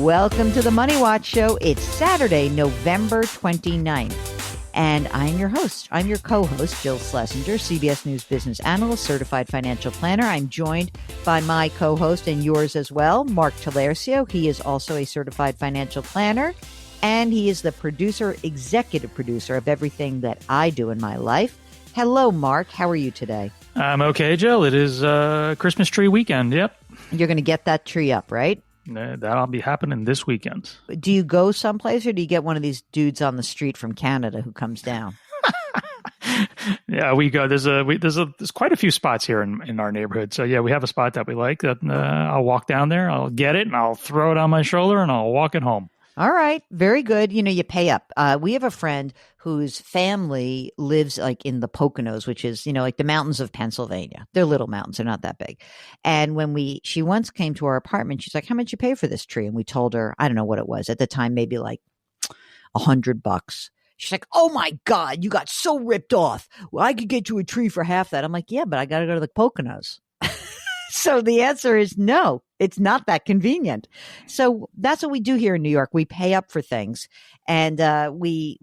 Welcome to the Money Watch Show. It's Saturday, November 29th. And I'm your host. I'm your co-host, Jill Schlesinger, CBS News business analyst, certified financial planner. I'm joined by my co-host and yours as well, Mark Talercio. He is also a certified financial planner, and he is the executive producer of everything that I do in my life. Hello, Mark. How are you today? I'm okay, Jill. It is Christmas tree weekend. Yep. You're going to get that tree up, right? That'll be happening this weekend. Do you go someplace, or do you get one of these dudes on the street from Canada who comes down? Yeah, we go. There's quite a few spots here in our neighborhood. So yeah, we have a spot that we like. That I'll walk down there, I'll get it, and I'll throw it on my shoulder, and I'll walk it home. All right. Very good. You pay up. We have a friend whose family lives like in the Poconos, which is, like the mountains of Pennsylvania. They're little mountains. They're not that big. And when she once came to our apartment, she's like, how much you pay for this tree? And we told her, I don't know what it was at the time, maybe like $100. She's like, oh my God, you got so ripped off. Well, I could get you a tree for half that. I'm like, yeah, but I got to go to the Poconos. So the answer is no, it's not that convenient. So that's what we do here in New York. We pay up for things, and we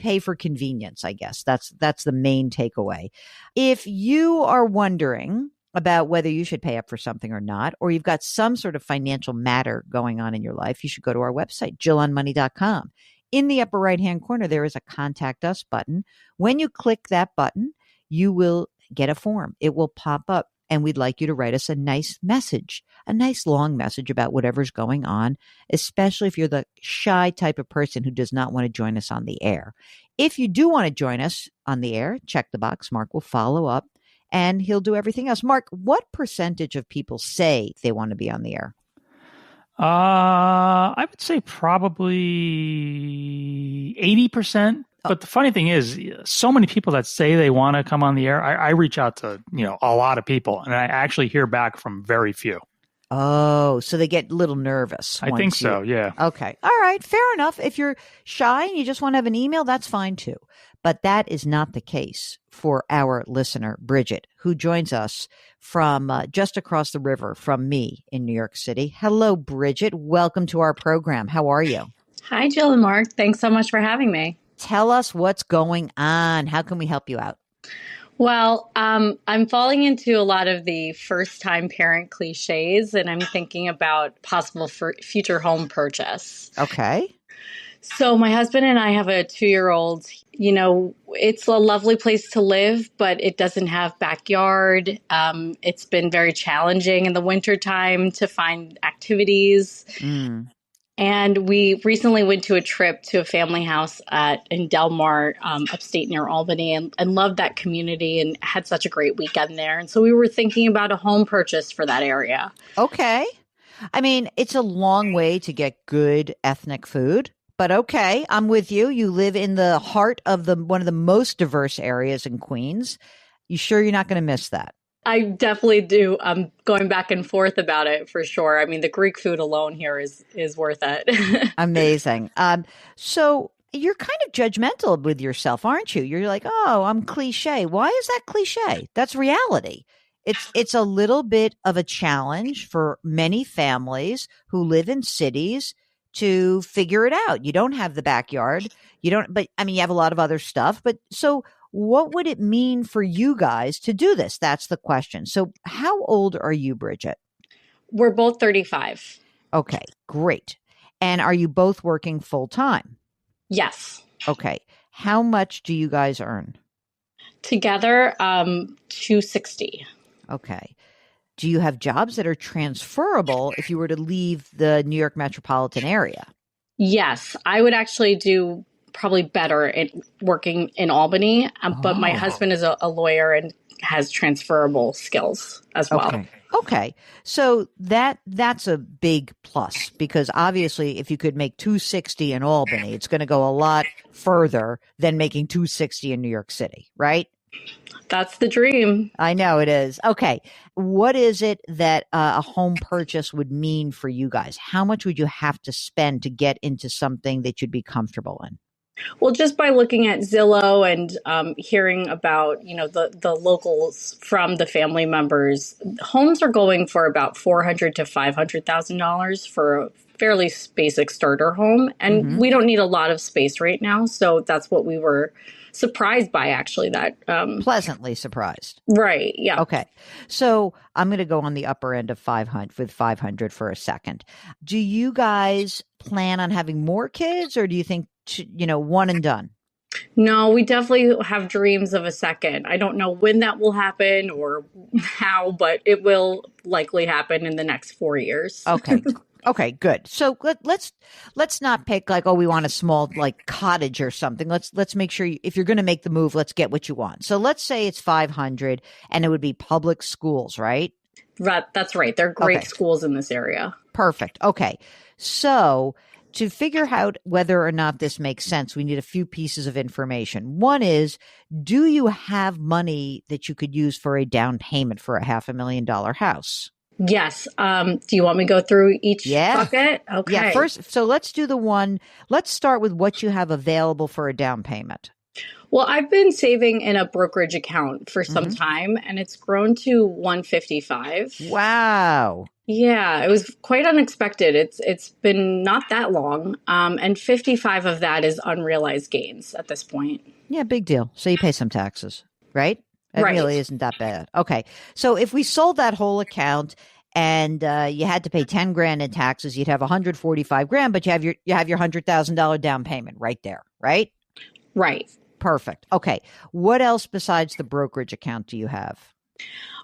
pay for convenience, I guess. That's the main takeaway. If you are wondering about whether you should pay up for something or not, or you've got some sort of financial matter going on in your life, you should go to our website, jillonmoney.com. In the upper right-hand corner, there is a Contact Us button. When you click that button, you will get a form. It will pop up. And we'd like you to write us a nice message, a nice long message about whatever's going on, especially if you're the shy type of person who does not want to join us on the air. If you do want to join us on the air, check the box. Mark will follow up, and he'll do everything else. Mark, what percentage of people say they want to be on the air? I would say probably 80%. But the funny thing is, so many people that say they want to come on the air, I reach out to, a lot of people, and I actually hear back from very few. Oh, so they get a little nervous. I think so, yeah. Okay. All right. Fair enough. If you're shy and you just want to have an email, that's fine too. But that is not the case for our listener, Bridget, who joins us from just across the river from me in New York City. Hello, Bridget. Welcome to our program. How are you? Hi, Jill and Mark. Thanks so much for having me. Tell us what's going on. How can we help you out? Well, I'm falling into a lot of the first-time parent cliches, and I'm thinking about possible future home purchase. Okay. So my husband and I have a 2-year-old. It's a lovely place to live, but it doesn't have backyard. It's been very challenging in the wintertime to find activities. And we recently went to a trip to a family house in Del Mar, upstate near Albany, and loved that community and had such a great weekend there. And so we were thinking about a home purchase for that area. Okay. I mean, it's a long way to get good ethnic food, but okay, I'm with you. You live in the heart of one of the most diverse areas in Queens. You sure you're not going to miss that? I definitely do. I'm going back and forth about it for sure. I mean, the Greek food alone here is worth it. Amazing. So you're kind of judgmental with yourself, aren't you? You're like, oh, I'm cliche. Why is that cliche? That's reality. It's a little bit of a challenge for many families who live in cities to figure it out. You don't have the backyard. You have a lot of other stuff. But so what would it mean for you guys to do this? That's the question. So how old are you, Bridget? We're both 35. Okay, great. And are you both working full time? Yes. Okay. How much do you guys earn? Together, $260. Okay. Do you have jobs that are transferable if you were to leave the New York metropolitan area? Yes, I would actually do probably better at working in Albany, but my husband is a lawyer and has transferable skills as well. Okay. So that's a big plus, because obviously if you could make $260 in Albany, it's going to go a lot further than making $260 in New York City, right? That's the dream. I know it is. Okay. What is it that a home purchase would mean for you guys? How much would you have to spend to get into something that you'd be comfortable in? Well, just by looking at Zillow and hearing about, the locals from the family members, homes are going for about $400,000 to $500,000 for fairly basic starter home. And we don't need a lot of space right now. So that's what we were surprised by, actually. That Pleasantly surprised. Right. Yeah. Okay. So I'm going to go on the upper end of 500 with 500 for a second. Do you guys plan on having more kids, or do you think, one and done? No, we definitely have dreams of a second. I don't know when that will happen or how, but it will likely happen in the next 4 years. Okay. Okay, good. So let's not pick like, oh, we want a small like cottage or something. Let's make sure if you're going to make the move, let's get what you want. So let's say it's 500 and it would be public schools, right? That's right. There are great schools in this area. Perfect. Okay. So to figure out whether or not this makes sense, we need a few pieces of information. One is, do you have money that you could use for a down payment for a $500,000 house? Yes. Do you want me to go through each bucket? Okay. Yeah. First, so let's do let's start with what you have available for a down payment. Well, I've been saving in a brokerage account for some time, and it's grown to 155. Wow. Yeah, it was quite unexpected. It's been not that long, and 55 of that is unrealized gains at this point. Yeah, big deal. So you pay some taxes, right? It really isn't that bad. Okay. So if we sold that whole account and you had to pay 10 grand in taxes, you'd have 145 grand, but you have your $100,000 down payment right there, right? Right. Perfect. Okay. What else besides the brokerage account do you have?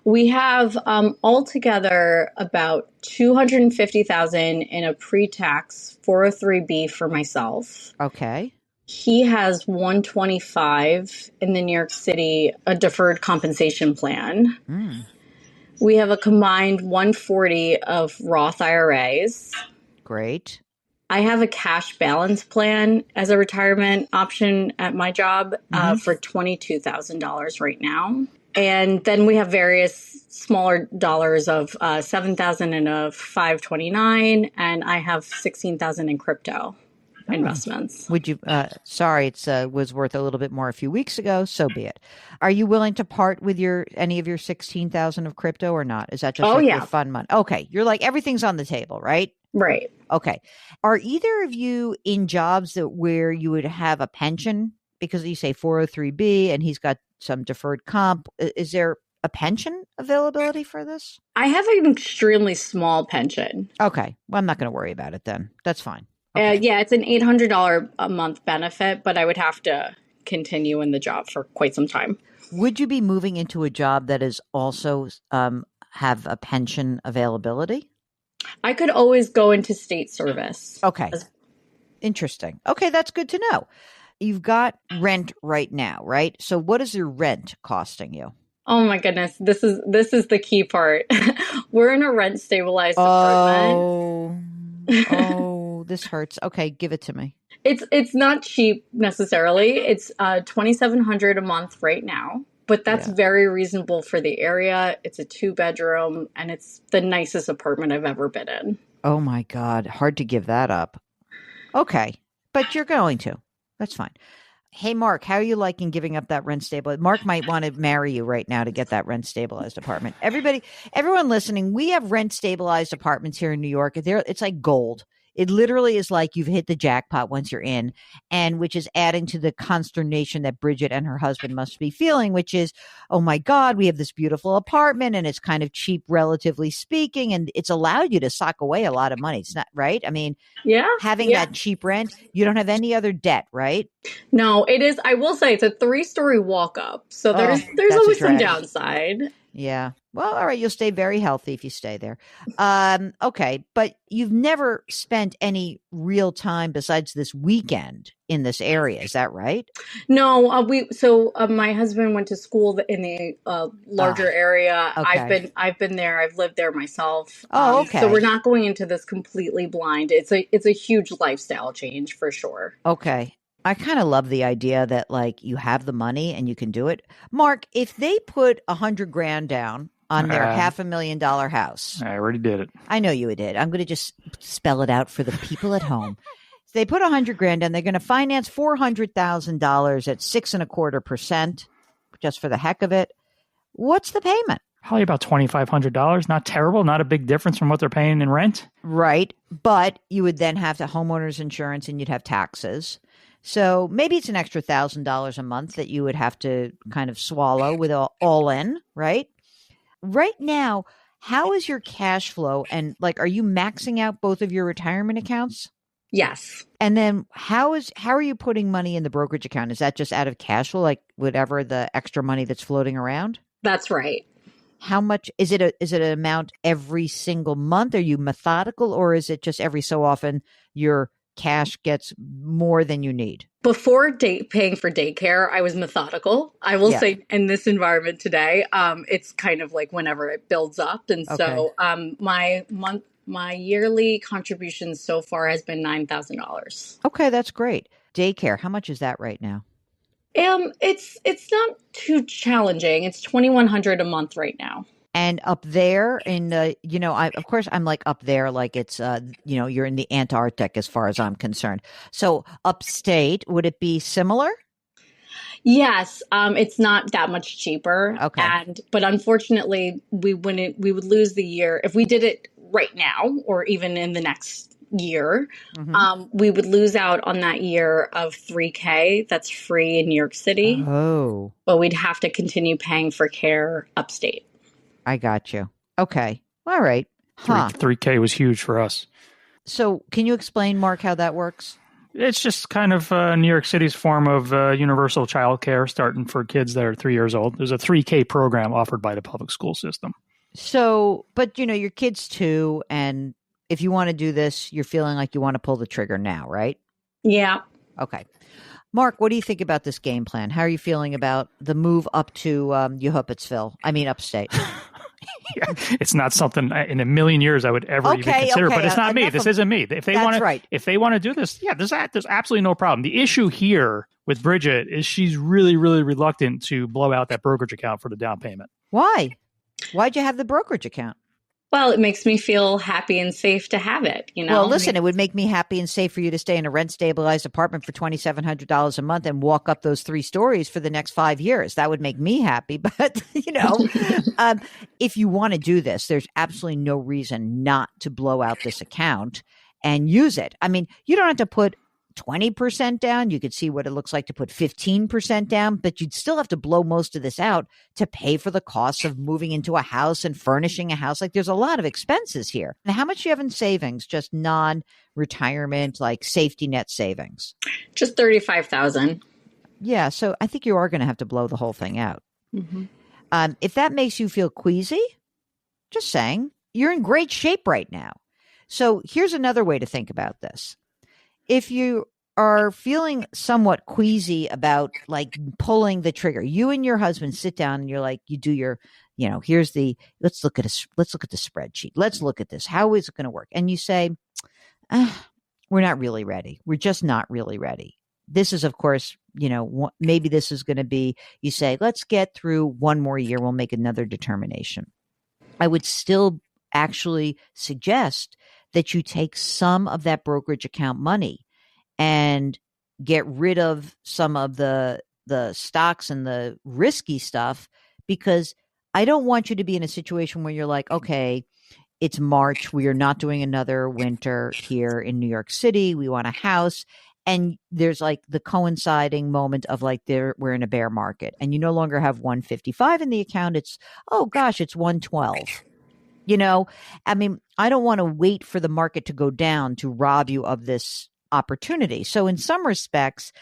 We have altogether about $250,000 in a pre-tax 403B for myself. Okay. He has 125 in the New York City, a deferred compensation plan. We have a combined 140 of Roth IRAs. Great. I have a cash balance plan as a retirement option at my job for $22,000 right now. And then we have various smaller dollars of $7,000 in a 529, and I have $16,000 in crypto investments. Would you? Sorry, it was worth a little bit more a few weeks ago. So be it. Are you willing to part with any of your 16,000 of crypto or not? Is that just your fun money? Okay, you're like everything's on the table, right? Right. Okay. Are either of you in jobs where you would have a pension? Because you say 403B and he's got some deferred comp. Is there a pension availability for this? I have an extremely small pension. Okay. Well, I'm not going to worry about it then. That's fine. Okay. Yeah, it's an $800 a month benefit, but I would have to continue in the job for quite some time. Would you be moving into a job that is also have a pension availability? I could always go into state service. Okay. Interesting. Okay, that's good to know. You've got rent right now, right? So what is your rent costing you? Oh my goodness. This is the key part. We're in a rent stabilized apartment. Oh, this hurts. Okay, give it to me. It's not cheap necessarily. It's $2,700 a month right now, but that's very reasonable for the area. It's a 2-bedroom and it's the nicest apartment I've ever been in. Oh my God. Hard to give that up. Okay. But you're going to. That's fine. Hey, Mark, how are you liking giving up that rent stabilized? Mark might want to marry you right now to get that rent stabilized apartment. Everyone listening, we have rent stabilized apartments here in New York. It's like gold. It literally is like you've hit the jackpot once you're in, and which is adding to the consternation that Bridget and her husband must be feeling, which is, oh my God, we have this beautiful apartment and it's kind of cheap, relatively speaking, and it's allowed you to sock away a lot of money. It's not right. I mean, having that cheap rent, you don't have any other debt, right? No, it is. I will say it's a 3-story walk up. So there's always some downside. Yeah. Well, all right. You'll stay very healthy if you stay there. Okay. But you've never spent any real time besides this weekend in this area. Is that right? No, my husband went to school in the larger area. Okay. I've been there. I've lived there myself. Okay. So we're not going into this completely blind. It's a huge lifestyle change for sure. Okay. I kind of love the idea that like you have the money and you can do it. Mark, if they put $100 grand down on their $500,000 house. I already did it. I know you did. I'm going to just spell it out for the people at home. They put $100 grand down. They're going to finance $400,000 at 6.25%, just for the heck of it. What's the payment? Probably about $2,500. Not terrible. Not a big difference from what they're paying in rent. Right. But you would then have the homeowner's insurance and you'd have taxes. So maybe it's an extra $1,000 a month that you would have to kind of swallow with all in, right? Right now, how is your cash flow? And like, are you maxing out both of your retirement accounts? Yes. And then how are you putting money in the brokerage account? Is that just out of cash flow, like whatever the extra money that's floating around? That's right. How much is it? Is it an amount every single month? Are you methodical, or is it just every so often your cash gets more than you need? Before paying for daycare, I was methodical. I will say in this environment today, it's kind of like whenever it builds up. And so my yearly contribution so far has been $9,000. Okay, that's great. Daycare, how much is that right now? It's not too challenging. It's $2,100 a month right now. And up there in the, of course I'm like up there, like it's, you're in the Antarctic as far as I'm concerned. So upstate, would it be similar? Yes, it's not that much cheaper. Okay. But unfortunately, we would lose the year if we did it right now or even in the next year. We would lose out on that year of $3,000 that's free in New York City. Oh. But we'd have to continue paying for care upstate. I got you. Okay. All right. Huh. $3,000 was huge for us. So can you explain, Mark, how that works? It's just kind of New York City's form of universal child care starting for kids that are 3 years old. There's a $3,000 program offered by the public school system. So, but your kids too, and if you want to do this, you're feeling like you want to pull the trigger now, right? Yeah. Okay. Mark, what do you think about this game plan? How are you feeling about the move up to upstate? It's not something in a million years I would ever even consider, but it's not me. This isn't me. If they want to do this, there's absolutely no problem. The issue here with Bridget is she's really, really reluctant to blow out that brokerage account for the down payment. Why? Why'd you have the brokerage account? Well, it makes me feel happy and safe to have it, Well, listen, it would make me happy and safe for you to stay in a rent-stabilized apartment for $2,700 a month and walk up those 3 stories for the next 5 years. That would make me happy. But, if you want to do this, there's absolutely no reason not to blow out this account and use it. I mean, you don't have to put 20% down. You could see what it looks like to put 15% down, but you'd still have to blow most of this out to pay for the costs of moving into a house and furnishing a house. Like there's a lot of expenses here. And how much do you have in savings? Just non-retirement, like safety net savings? Just $35,000. Yeah. So I think you are going to have to blow the whole thing out. Mm-hmm. If that makes you feel queasy, just saying, you're in great shape right now. So here's another way to think about this. If you are feeling somewhat queasy about like pulling the trigger, you and your husband sit down and you're like, you do your, let's look at the spreadsheet. Let's look at this. How is it going to work? And you say, we're not really ready. We're just not really ready. This is, of course, maybe this is going to be, you say, let's get through one more year. We'll make another determination. I would still actually suggest that you take some of that brokerage account money and get rid of some of the stocks and the risky stuff, because I don't want you to be in a situation where you're like, okay, it's March. We are not doing another winter here in New York City. We want a house. And there's like the coinciding moment of like we're in a bear market and you no longer have 155 in the account. It's, oh gosh, it's 112. I mean, I don't want to wait for the market to go down to rob you of this opportunity. So in some respects,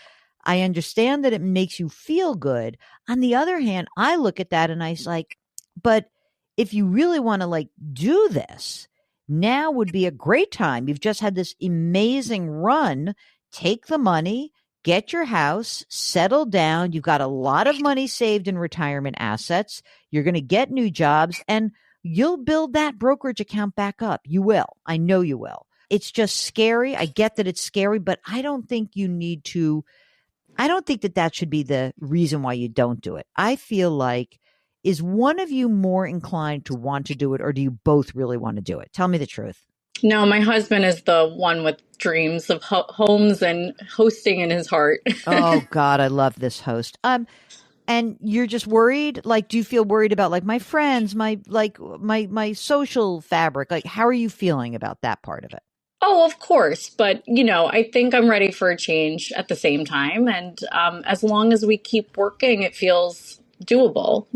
I understand that it makes you feel good. On the other hand, I look at that and I was like, but if you really want to like do this, now would be a great time. You've just had this amazing run. Take the money, get your house, settle down. You've got a lot of money saved in retirement assets. You're going to get new jobs and you'll build that brokerage account back up. You will. I know you will. It's just scary. I get that it's scary, but I don't think that should be the reason why you don't do it. I feel like, is one of you more inclined to want to do it, or do you both really want to do it? Tell me the truth. No, my husband is the one with dreams of homes and hosting in his heart. Oh God, I love this host. And And you're just worried? Like, do you feel worried about like my friends, my social fabric? Like, how are you feeling about that part of it? Oh, of course. But, I think I'm ready for a change at the same time. And as long as we keep working, it feels doable.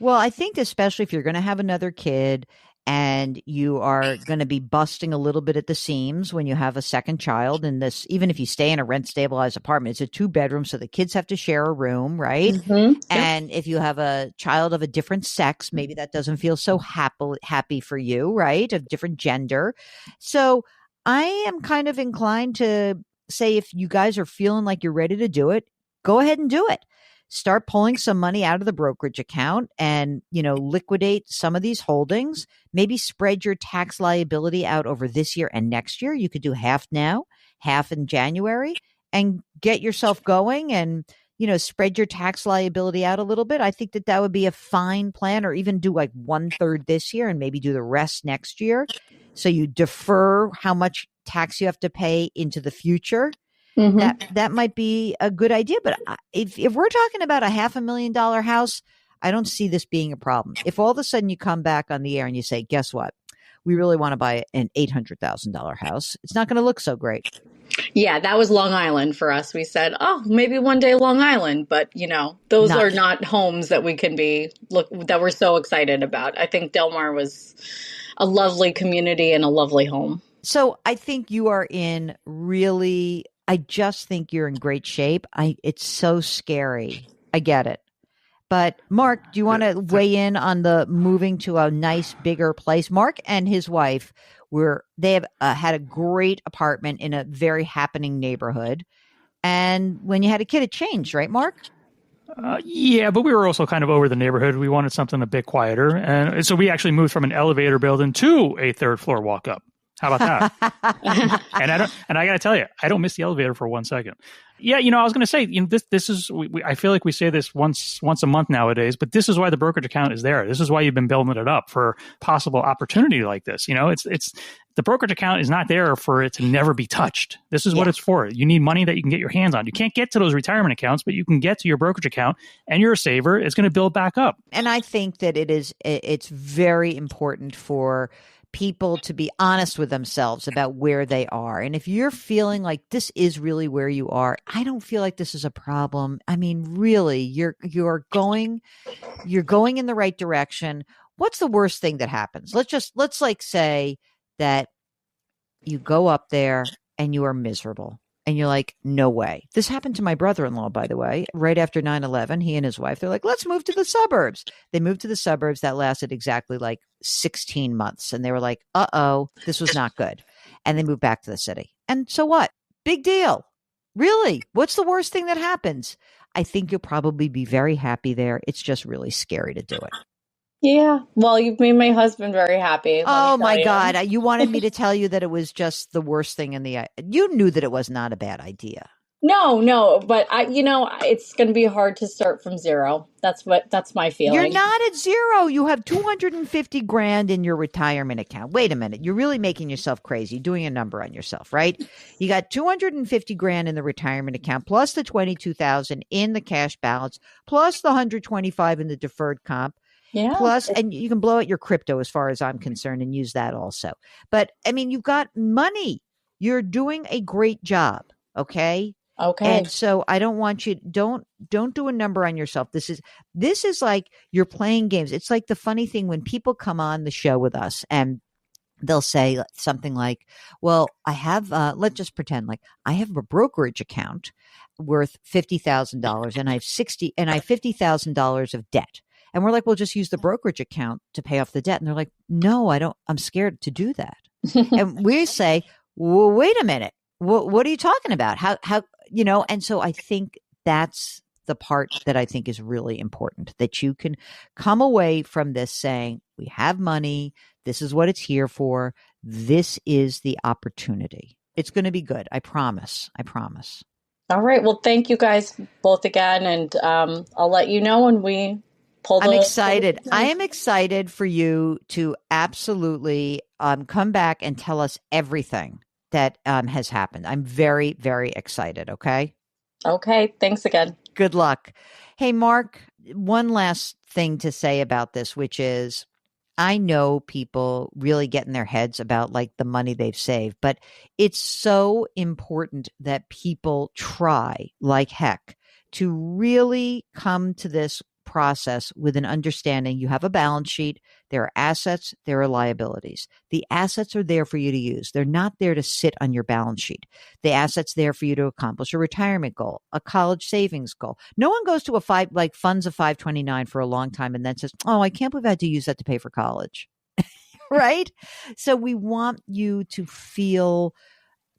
Well, I think especially if you're going to have another kid and you are going to be busting a little bit at the seams when you have a second child in this, even if you stay in a rent stabilized apartment, it's a 2 bedroom. So the kids have to share a room, right? Yep. And if you have a child of a different sex, maybe that doesn't feel so happy for you, right? Of different gender. So I am kind of inclined to say if you guys are feeling like you're ready to do it, go ahead and do it. Start pulling some money out of the brokerage account and, liquidate some of these holdings. Maybe spread your tax liability out over this year and next year. You could do half now, half in January, and get yourself going and, spread your tax liability out a little bit. I think that would be a fine plan, or even do like 1/3 this year and maybe do the rest next year. So you defer how much tax you have to pay into the future. That might be a good idea. But if we're talking about a $500,000 house, I don't see this being a problem. If all of a sudden you come back on the air and you say, guess what? We really want to buy an $800,000 house. It's not going to look so great. Yeah, that was Long Island for us. We said, oh, maybe one day Long Island, but those are not homes that we can that we're so excited about. I think Del Mar was a lovely community and a lovely home. So I think you are I just think you're in great shape. It's so scary. I get it. But Mark, do you want to weigh in on the moving to a nice, bigger place? Mark and his wife they have had a great apartment in a very happening neighborhood. And when you had a kid, it changed, right, Mark? Yeah, but we were also kind of over the neighborhood. We wanted something a bit quieter. And so we actually moved from an elevator building to a third floor walk up. How about that? and I got to tell you, I don't miss the elevator for 1 second. Yeah, I was going to say, this is. I feel like we say this once a month nowadays, but this is why the brokerage account is there. This is why you've been building it up for possible opportunity like this. It's the brokerage account is not there for it to never be touched. This is what it's for. You need money that you can get your hands on. You can't get to those retirement accounts, but you can get to your brokerage account, and you're a saver. It's going to build back up. And I think that it's very important for people to be honest with themselves about where they are. And if you're feeling like this is really where you are, I don't feel like this is a problem. I mean, really, you're going in the right direction. What's the worst thing that happens? Let's like say that you go up there and you are miserable. And you're like, no way. This happened to my brother-in-law, by the way, right after 9/11. He and his wife, they're like, let's move to the suburbs. They moved to the suburbs. That lasted exactly like 16 months. And they were like, uh-oh, this was not good. And they moved back to the city. And so what? Big deal. Really? What's the worst thing that happens? I think you'll probably be very happy there. It's just really scary to do it. Yeah. Well, you've made my husband very happy. Oh my God. You wanted me to tell you that it was just the worst thing you knew that it was not a bad idea. No, but it's going to be hard to start from zero. That's my feeling. You're not at zero. You have 250 grand in your retirement account. Wait a minute. You're really making yourself crazy, doing a number on yourself, right? You got 250 grand in the retirement account, plus the 22,000 in the cash balance, plus the 125 in the deferred comp. Yeah. Plus, and you can blow out your crypto as far as I'm concerned and use that also. But I mean, you've got money. You're doing a great job. Okay. Okay. And so I don't want you, don't do a number on yourself. This is like you're playing games. It's like the funny thing when people come on the show with us and they'll say something like, well, I have, let's just pretend like I have a brokerage account worth $50,000 and I have $50,000 of debt. And we're like, well, just use the brokerage account to pay off the debt. And they're like, no, I don't. I'm scared to do that. And we say, well, wait a minute. What are you talking about? How, and so I think that's the part that I think is really important, that you can come away from this saying, we have money. This is what it's here for. This is the opportunity. It's going to be good. I promise. All right. Well, thank you guys both again. And I'll let you know when we I'm excited. I am excited for you to absolutely come back and tell us everything that has happened. I'm very, very excited. Okay. Okay. Thanks again. Good luck. Hey, Mark, one last thing to say about this, which is I know people really get in their heads about like the money they've saved, but it's so important that people try like heck to really come to this process with an understanding. You have a balance sheet. There are assets. There are liabilities. The assets are there for you to use. They're not there to sit on your balance sheet. The assets there for you to accomplish a retirement goal, a college savings goal. No one goes to funds of 529 for a long time and then says, oh, I can't believe I had to use that to pay for college. Right? So we want you to feel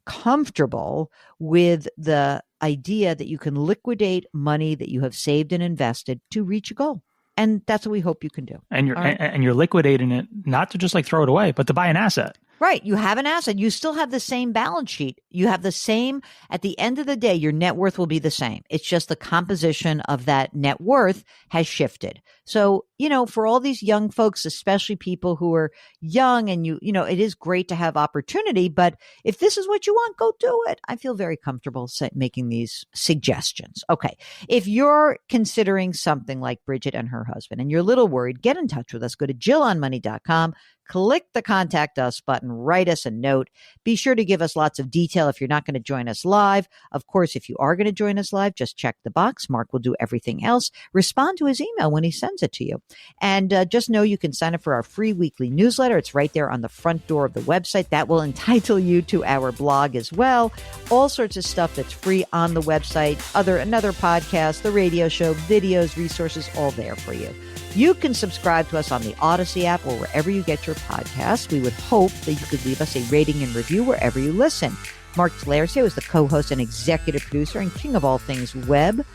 comfortable with the idea that you can liquidate money that you have saved and invested to reach a goal. And that's what we hope you can do. And you're liquidating it not to just like throw it away, but to buy an asset. Right. You have an asset. You still have the same balance sheet. You have the same, at the end of the day, your net worth will be the same. It's just the composition of that net worth has shifted. So, for all these young folks, especially people who are young and it is great to have opportunity, but if this is what you want, go do it. I feel very comfortable making these suggestions. Okay. If you're considering something like Bridget and her husband and you're a little worried, get in touch with us. Go to JillOnMoney.com. Click the Contact Us button, write us a note. Be sure to give us lots of detail if you're not going to join us live. Of course, if you are going to join us live, just check the box. Mark will do everything else. Respond to his email when he sends it to you. And just know you can sign up for our free weekly newsletter. It's right there on the front door of the website. That will entitle you to our blog as well. All sorts of stuff that's free on the website, another podcast, the radio show, videos, resources, all there for you. You can subscribe to us on the Odyssey app or wherever you get your podcasts. We would hope that you could leave us a rating and review wherever you listen. Mark Talercio is the co-host and executive producer and king of all things web.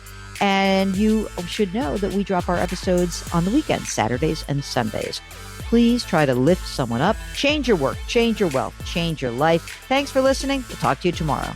And you should know that we drop our episodes on the weekends, Saturdays and Sundays. Please try to lift someone up, change your work, change your wealth, change your life. Thanks for listening. We'll talk to you tomorrow.